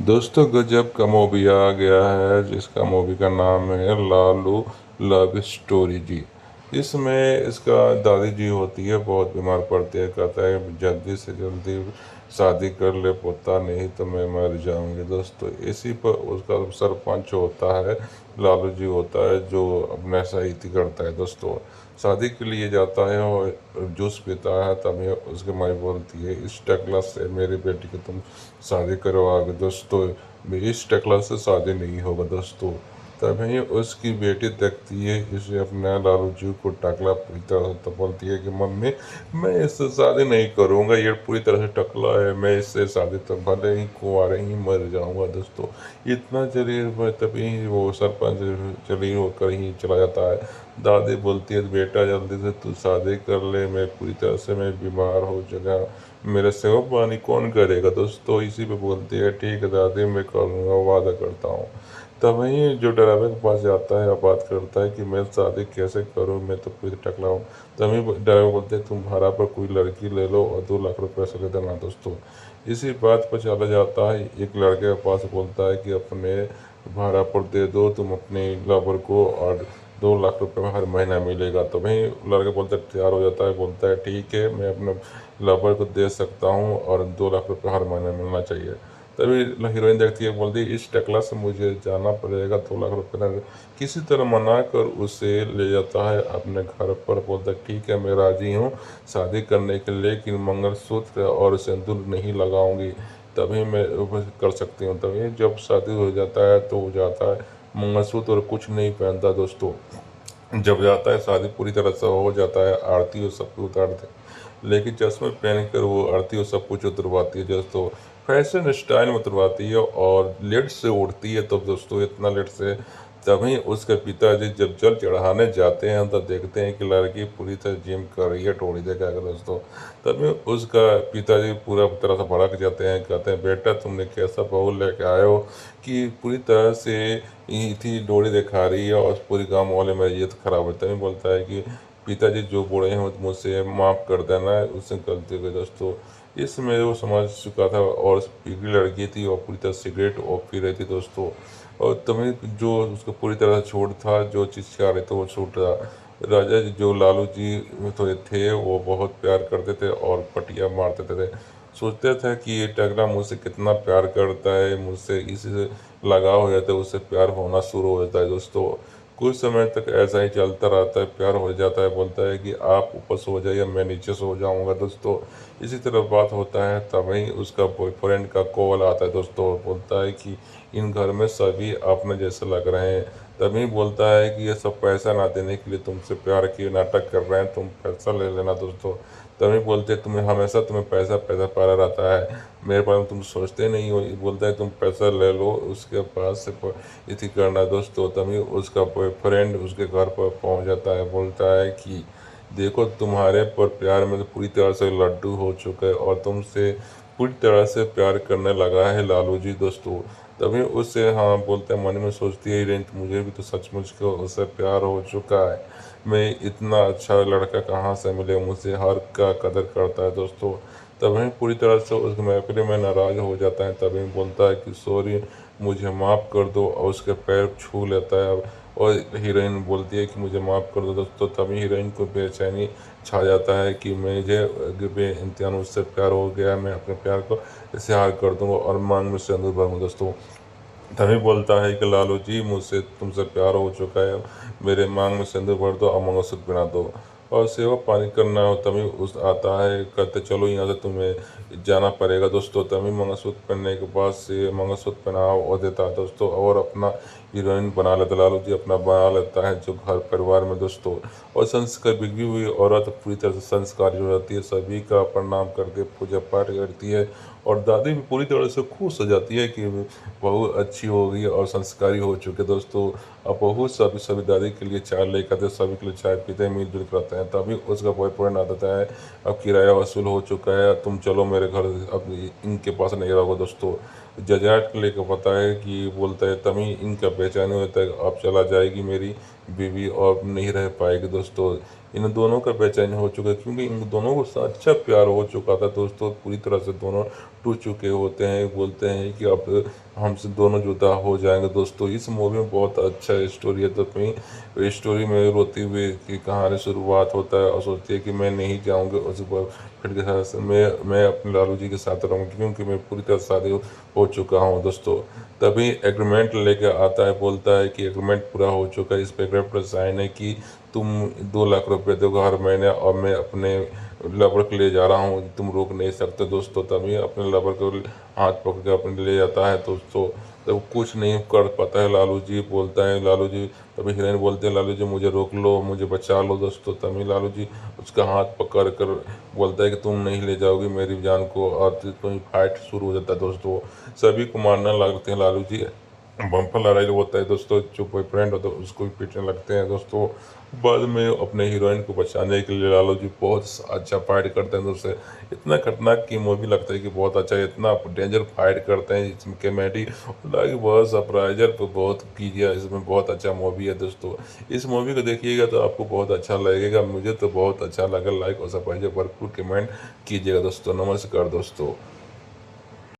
दोस्तों गजब का मूवी आ गया है जिसका मूवी का नाम है लालू लव स्टोरी जी। इसमें इसका दादी जी होती है, बहुत बीमार पड़ती है, कहता है जल्दी से जल्दी शादी कर ले पोता, नहीं तो मैं मर जाऊंगी। दोस्तों इसी पर उसका सरपंच होता है, लालू जी होता है, जो अपना सहायता करता है। दोस्तों शादी के लिए जाता है और जूस पीता है, तभी उसकी माई बोलती है इस टकला से मेरी बेटी की तुम शादी करवाओगे। दोस्तों इस टकला से शादी नहीं होगा। दोस्तों तभी उसकी बेटी देखती है इसे, अपने लालू जी को टकला पूरी तरह से, तो बोलती है कि मम्मी मैं इससे शादी नहीं करूँगा, ये पूरी तरह से टकला है, मैं इससे शादी तो भले ही कुंवारे ही मर जाऊँगा। दोस्तों इतना जरिए तभी वो सरपंच जलील होकर ही चला जाता है। दादी बोलती है बेटा जल्दी से तू शादी कर ले, मैं पूरी तरह से मैं बीमार हो चुका, मेरे सेवा पानी कौन करेगा। दोस्तों इसी पे बोलती है ठीक है दादी मैं कर लूँगा, वादा करता हूँ। तब वहीं जो ड्राइवर के पास जाता है और बात करता है कि मैं शादी कैसे करूँ, मैं तो पूरी टकला हूँ। तभी ड्राइवर बोलते हैं तुम भाड़ा पर कोई लड़की ले लो और 2 लाख रुपये से दे देना। दोस्तों इसी बात पर चला जाता है, एक लड़के के पास बोलता है कि अपने भाड़ा पर दे दो तुम अपने लवर को, और 2 लाख रुपये में हर महीना मिलेगा। तो वहीं लड़का बोलता है तैयार हो जाता है, बोलता है ठीक है मैं अपने लवर को दे सकता हूँ और 2 लाख रुपये हर महीने मिलना चाहिए। तभी हीरोइन देखती है, बोलती है इस टकला से मुझे जाना पड़ेगा, 2 लाख रुपये ना। किसी तरह मना कर उसे ले जाता है अपने घर पर, बोलता है ठीक है मैं राजी हूँ शादी करने के लिए, लेकिन मंगलसूत्र और सिंदूर नहीं लगाऊंगी, तभी मैं वो कर सकती हूँ। तभी जब शादी हो जाता है तो वो जाता है, मंगलसूत्र और कुछ नहीं पहनता। दोस्तों जब जाता है शादी पूरी तरह से हो जाता है, आरती और सब कुछ उतारते हैं, लेकिन चश्मे पहन कर वो आरती और सब कुछ उतरवाती है। दोस्तों फैशन स्टाइल में उतरवाती है और लेट से उड़ती है। तो दोस्तों इतना लेट से, तभी उसके पिताजी जब जल चढ़ाने जाते हैं तो देखते हैं कि लड़की पूरी तरह जिम कर रही है, टोड़ी देखा कर। दोस्तों तभी उसका पिताजी पूरा तरह से भड़क जाते हैं, कहते हैं बेटा तुमने कैसा बहू लेके आए हो कि पूरी तरह से थी डोरी दिखा रही है और पूरी गांव वाले में इज्जत खराब होता है। बोलता है कि पिताजी जो बूढ़े हैं मुझसे माफ़ कर देना है, उससे गलती हो गई। दोस्तों इसमें वो समझ चुका था और पिघली लड़की थी और पूरी तरह सिगरेट और पी रही थी। दोस्तों और तभी जो उसको पूरी तरह छूट था, जो चीज़ चाह रहे थे वो छूट रहा। राजा जी जो लालू जी तो थे वो बहुत प्यार करते थे और पटिया मारते थे। सोचते थे कि ये टकला मुझसे कितना प्यार करता है, मुझसे इसी से लगाव हो जाता है, उससे प्यार होना शुरू हो जाता है। दोस्तों कुछ समय तक ऐसा ही चलता रहता है, प्यार हो जाता है, बोलता है कि आप ऊपर सो जाइए मैं नीचे सो जाऊंगा। दोस्तों इसी तरह बात होता है, तभी उसका बॉयफ्रेंड का कॉल आता है। दोस्तों बोलता है कि इन घर में सभी अपने जैसे लग रहे हैं। तभी बोलता है कि ये सब पैसा ना देने के लिए तुमसे प्यार की नाटक कर रहे हैं, तुम पैसा ले लेना। दोस्तों तभी बोलते हैं तुम्हें हमेशा तुम्हें पैसा पैसा पारा रहता है, मेरे बारे में तुम सोचते नहीं हो। बोलता है तुम पैसा ले लो उसके पास से इति करना। दोस्तों तभी उसका बॉयफ्रेंड उसके घर पर पहुंच जाता है, बोलता है कि देखो तुम्हारे पर प्यार में तो पूरी तरह से लड्डू हो चुका है और तुमसे पूरी तरह से प्यार करने लगा है लालू जी। दोस्तों तभी उससे हाँ बोलते हैं, मन में सोचती है रेंट मुझे भी तो सचमुच को उससे प्यार हो चुका है, मैं इतना अच्छा लड़का कहाँ से मिले, मुझसे हर का कदर करता है। दोस्तों तभी पूरी तरह से उस महफिल में नाराज़ हो जाता है, तभी बोलता है कि सॉरी मुझे माफ़ कर दो और उसके पैर छू लेता है। और हीरोइन बोलती है कि मुझे माफ़ कर दो। दोस्तों तभी हीरोइन को बेचैनी छा जाता है कि मुझे बेइंतहा उससे प्यार हो गया, मैं अपने प्यार को इजहार कर दूंगा और मांग में सिंदूर भरूंगा। दोस्तों तभी बोलता है कि लालू जी मुझसे तुमसे प्यार हो चुका है, मेरे मांग में सिंदूर भर दो और मंगलसूत्र पहना दो और सेवा पानी करना हो। तभी उस आता है, कहते चलो यहाँ से तुम्हें जाना पड़ेगा। दोस्तों तभी मंगलसूत्र पहनने के बाद से मंगलसूत्र पहना और देता है। दोस्तों और अपना हीरोइन बना लेता लालू जी, अपना बना लेता है जो घर परिवार में। दोस्तों और संस्कार बिगड़ी हुई औरत पूरी तरह से संस्कारी हो जाती है, सभी का प्रणाम करके पूजा पाठ करती है और दादी भी पूरी तरह से खुश हो जाती है कि बहू अच्छी हो गई और संस्कारी हो चुके। दोस्तों अब बहू सभी सभी दादी के लिए चाय लेकर आते, सभी के लिए चाय पीते हैं, मिलजुल कर रहते हैं। तभी उसका बॉयफ्रेंड आ जाता है, अब किराया वसूल हो चुका है, तुम चलो मेरे घर, अब इनके पास नहीं रहोगे। दोस्तों जजाट को लेकर पता है कि बोलता है तभी इनका पहचान होता है, अब चला जाएगी मेरी बीवी और नहीं रह पाएगी दोस्तों। इन दोनों का बेचैन हो चुका है क्योंकि इन दोनों को अच्छा प्यार हो चुका था दोस्तों, पूरी तरह से दोनों टूट चुके होते हैं। बोलते हैं कि अब हमसे दोनों जुदा हो जाएंगे दोस्तों। इस मूवी में बहुत अच्छा स्टोरी है, तो अपनी स्टोरी में रोते हुए की कहानी शुरुआत होता है और सोचती है कि मैं नहीं जाऊँगी उस पर फिर के साथ मैं अपने लालू जी के साथ रहूँगी क्योंकि मैं पूरी तरह शादी हो चुका हूँ दोस्तों। तभी एग्रीमेंट लेके आता है, बोलता है कि एग्रीमेंट पूरा हो चुका है, इस पे एग्रीमेंट पर साइन है कि तुम 2 लाख रुपए दोगे हर महीने और मैं अपने लवर को ले जा रहा हूँ, तुम रोक नहीं सकते दोस्तों। तभी अपने लवर को हाथ पकड़ के अपने ले जाता है दोस्तों। तब कुछ नहीं कर पाता है लालू जी, बोलता है लालू जी। तभी हीरोइन बोलते हैं लालू जी मुझे रोक लो, मुझे बचा लो दोस्तों। तभी लालू जी उसका हाथ पकड़ कर बोलता है कि तुम नहीं ले जाओगी मेरी जान को, और तो फाइट शुरू हो जाता है दोस्तों। सभी को मारने लगते हैं लालू जी, बम्पर लड़ाई होता है दोस्तों। जो बॉयफ्रेंड होता है उसको भी पीटने लगते हैं दोस्तों। बाद में अपने हीरोइन को बचाने के लिए लालू जी बहुत अच्छा फाइट करते हैं दोस्तों। इतना खतरनाक की मूवी लगता है कि बहुत अच्छा है, इतना डेंजर फाइट करते हैं इसमें कॉमेडी लाइक बहुत सरप्राइजर तो बहुत कीजिए, इसमें बहुत अच्छा मूवी है दोस्तों। इस मूवी को देखिएगा तो आपको बहुत अच्छा लगेगा, मुझे तो बहुत अच्छा लगा। लाइक और सरप्राइजर भरपूर कमेंट कीजिएगा दोस्तों। नमस्कार दोस्तों।